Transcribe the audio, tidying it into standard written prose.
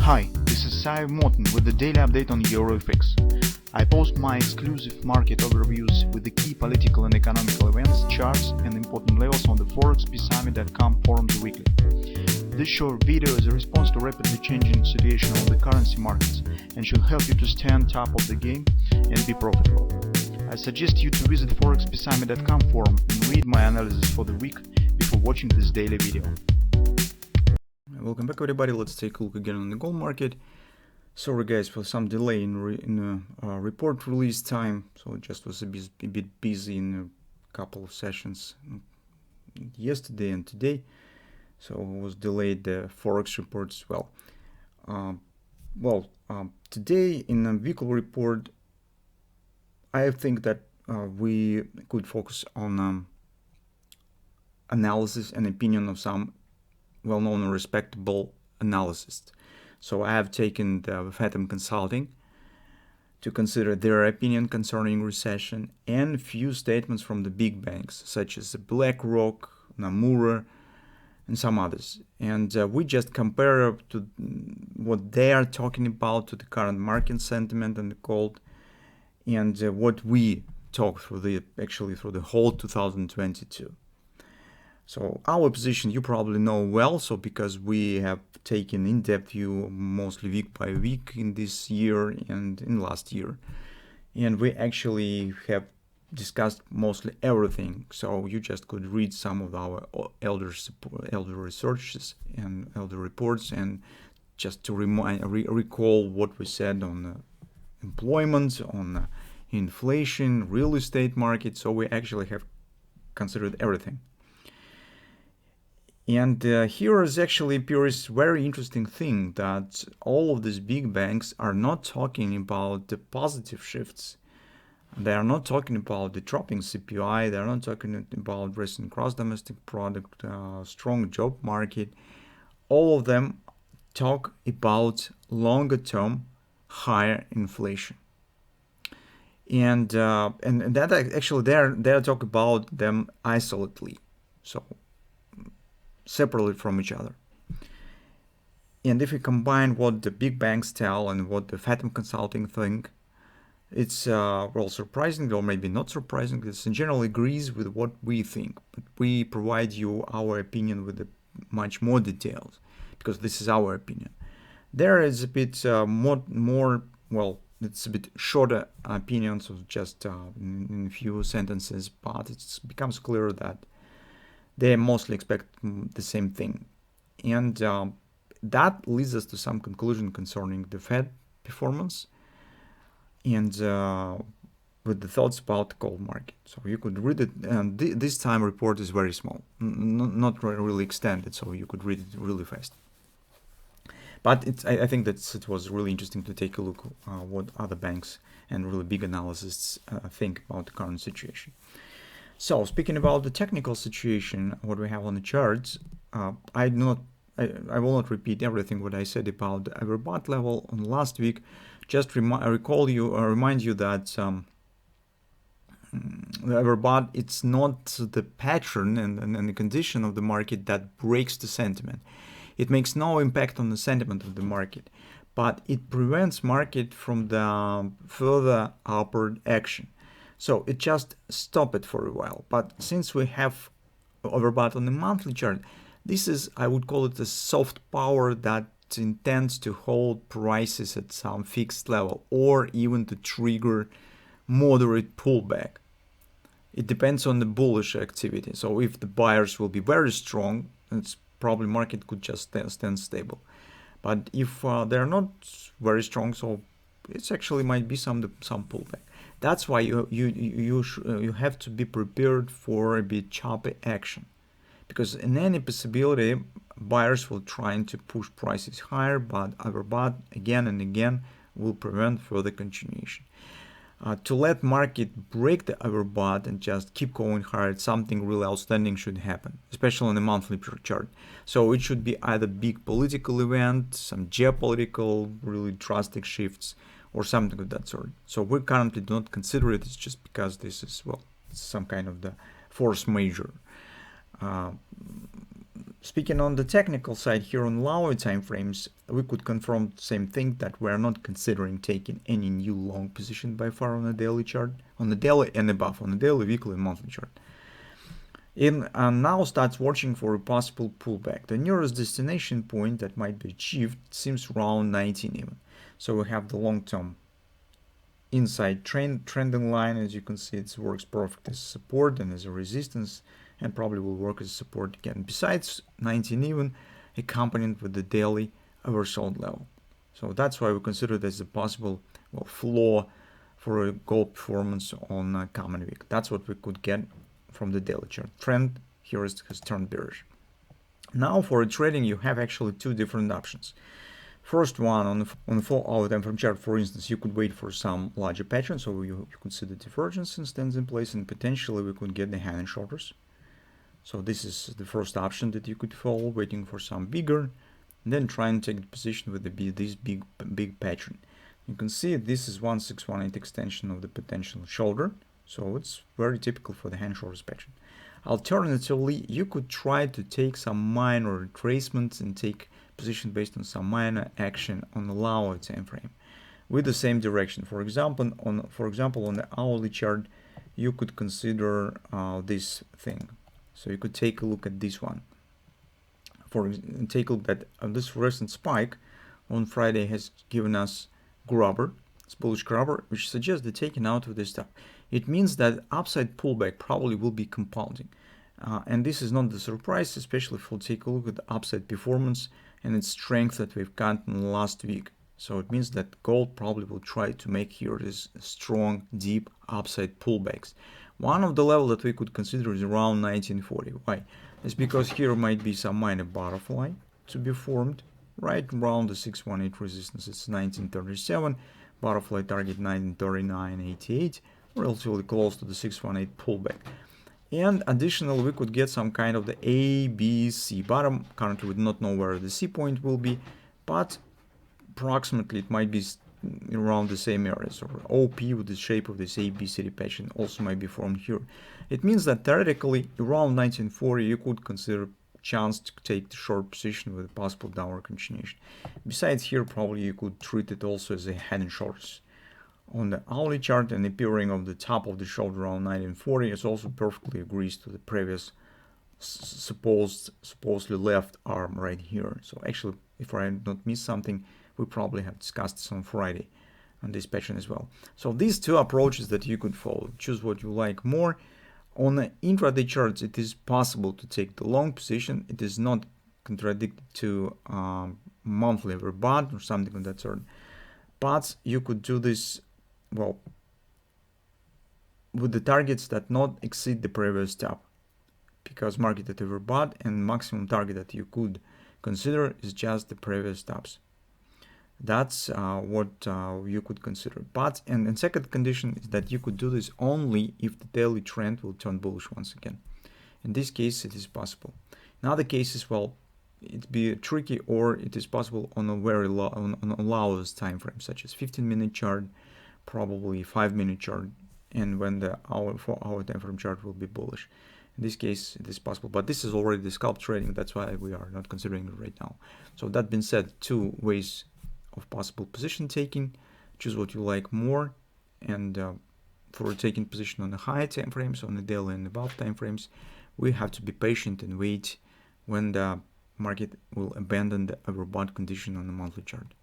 Hi, this is Sive Morten with the daily update on EuroFX. I post my exclusive market overviews with the key political and economical events, charts and important levels on the ForexPeaceArmy.com forums weekly. This short video is a response to rapidly changing situation on the currency markets and should help you to stay on top of the game and be profitable. I suggest you to visit ForexPeaceArmy.com forum and read my analysis for the week before watching this daily video. Welcome back everybody. Let's take a look again on the gold market. Sorry guys for some delay in report release time, so it just was a bit busy in a couple of sessions yesterday and today, so it was delayed the Forex report as well. Today in a weekly report I think that we could focus on analysis and opinion of some well-known and respectable analysts. So I have taken the Fathom Consulting to consider their opinion concerning recession and a few statements from the big banks such as BlackRock, Nomura and some others. And we just compare to what they are talking about to the current market sentiment and the gold, and what we talk through the whole 2022. So our position you probably know well, so because we have taken in-depth view mostly week by week in this year and in last year, and we actually have discussed mostly everything, so you just could read some of our elder researches and elder reports, and just to recall what we said on employment, on inflation, real estate market. So we actually have considered everything. And here is actually appears very interesting thing, that all of these big banks are not talking about the positive shifts. They are not talking about the dropping CPI. They are not talking about rising gross domestic product, strong job market. All of them talk about longer term higher inflation. And that actually they talk about them isolatedly. So separately from each other. And if we combine what the big banks tell and what the Fathom Consulting think, it's well, surprising, or maybe not surprising. It in general agrees with what we think, but we provide you our opinion with much more details, because this is our opinion. There is a bit more, well, it's a bit shorter opinions of just in a few sentences, but it becomes clear that they mostly expect the same thing. And that leads us to some conclusion concerning the Fed performance and with the thoughts about the gold market. So you could read it, and this time report is very small, not really extended, so you could read it really fast. But I think that it was really interesting to take a look what other banks and really big analysts think about the current situation. So speaking about the technical situation, what we have on the charts, I will not repeat everything what I said about the overbought level on last week. Just remind you that the overbought, it's not the pattern and the condition of the market that breaks the sentiment. It makes no impact on the sentiment of the market, but it prevents market from the further upward action. So it just stopped it for a while. But since we have overbought on the monthly chart, this is, I would call it a soft power that intends to hold prices at some fixed level, or even to trigger moderate pullback. It depends on the bullish activity. So if the buyers will be very strong, it's probably market could just stand stable. But if they're not very strong, so it's actually might be some pullback. That's why you have to be prepared for a bit choppy action, because in any possibility buyers will try to push prices higher, but overbought again and again will prevent further continuation. To let market break the overbought and just keep going higher, something really outstanding should happen, especially on the monthly chart. So it should be either big political event, some geopolitical really drastic shifts, or something of that sort. So we currently do not consider it. It's just because this is, well, some kind of the force majeure. Speaking on the technical side here on lower time frames, we could confirm the same thing, that we are not considering taking any new long position by far on the daily chart, on the daily and above, on the daily, weekly, and monthly chart. And now starts watching for a possible pullback. The nearest destination point that might be achieved seems around 19 even. So we have the long-term inside trending line. As you can see, it works perfect as support and as a resistance, and probably will work as support again. Besides 19 even, accompanied with the daily oversold level. So that's why we consider this a possible floor for a gold performance on a coming week. That's what we could get from the daily chart. Trend here has turned bearish. Now for trading, you have actually two different options. First one, on the 4-hour time frame chart, for instance, you could wait for some larger pattern, so you could see the divergence and stands in place, and potentially we could get the hand and shoulders. So this is the first option that you could follow, waiting for some bigger, and then try and take the position with this big pattern. You can see this is 1618 extension of the potential shoulder, so it's very typical for the hand shoulders pattern. Alternatively, you could try to take some minor retracements and take position based on some minor action on the lower time frame with the same direction. For example, on the hourly chart, you could consider this thing. So you could take a look at this one. Take a look at this recent spike on Friday has given us grubber. It's bullish grubber, which suggests the taking out of this stuff. It means that upside pullback probably will be compounding. And this is not the surprise, especially if we'll take a look at the upside performance and its strength that we've gotten last week. So it means that gold probably will try to make here this strong, deep upside pullbacks. One of the levels that we could consider is around 1940. Why? It's because here might be some minor butterfly to be formed right around the 618 resistance. It's 1937. Butterfly target 1939.88, relatively close to the 618 pullback. And additionally, we could get some kind of the A, B, C bottom. Currently, we do not know where the C point will be, but approximately it might be around the same areas, or OP with the shape of this ABCD pattern also might be formed here. It means that theoretically around 1940 you could consider chance to take the short position with a possible downward continuation. Besides here, probably you could treat it also as a head and shoulders. On the hourly chart, an appearing of the top of the shoulder around 1940 is also perfectly agrees to the previous supposedly left arm right here. So actually, if I don't miss something, we probably have discussed this on Friday on this pattern as well. So these two approaches that you could follow, choose what you like more. On the intraday charts, it is possible to take the long position. It is not contradicted to monthly overbought or something of that sort. But you could do this, well, with the targets that not exceed the previous top, because market at overbought and maximum target that you could consider is just the previous tops. That's what you could consider. But and second condition is that you could do this only if the daily trend will turn bullish once again. In this case, it is possible. In other cases, well, it'd be tricky, or it is possible on a very low, on a lowest time frame, such as 15-minute chart, probably 5-minute chart, and when the 4-hour time frame chart will be bullish. In this case, it is possible, but this is already the scalp trading. That's why we are not considering it right now. So that being said, two ways of possible position taking. Choose what you like more, and for taking position on the higher time frames, on the daily and above time frames, we have to be patient and wait when the market will abandon the overbought condition on the monthly chart.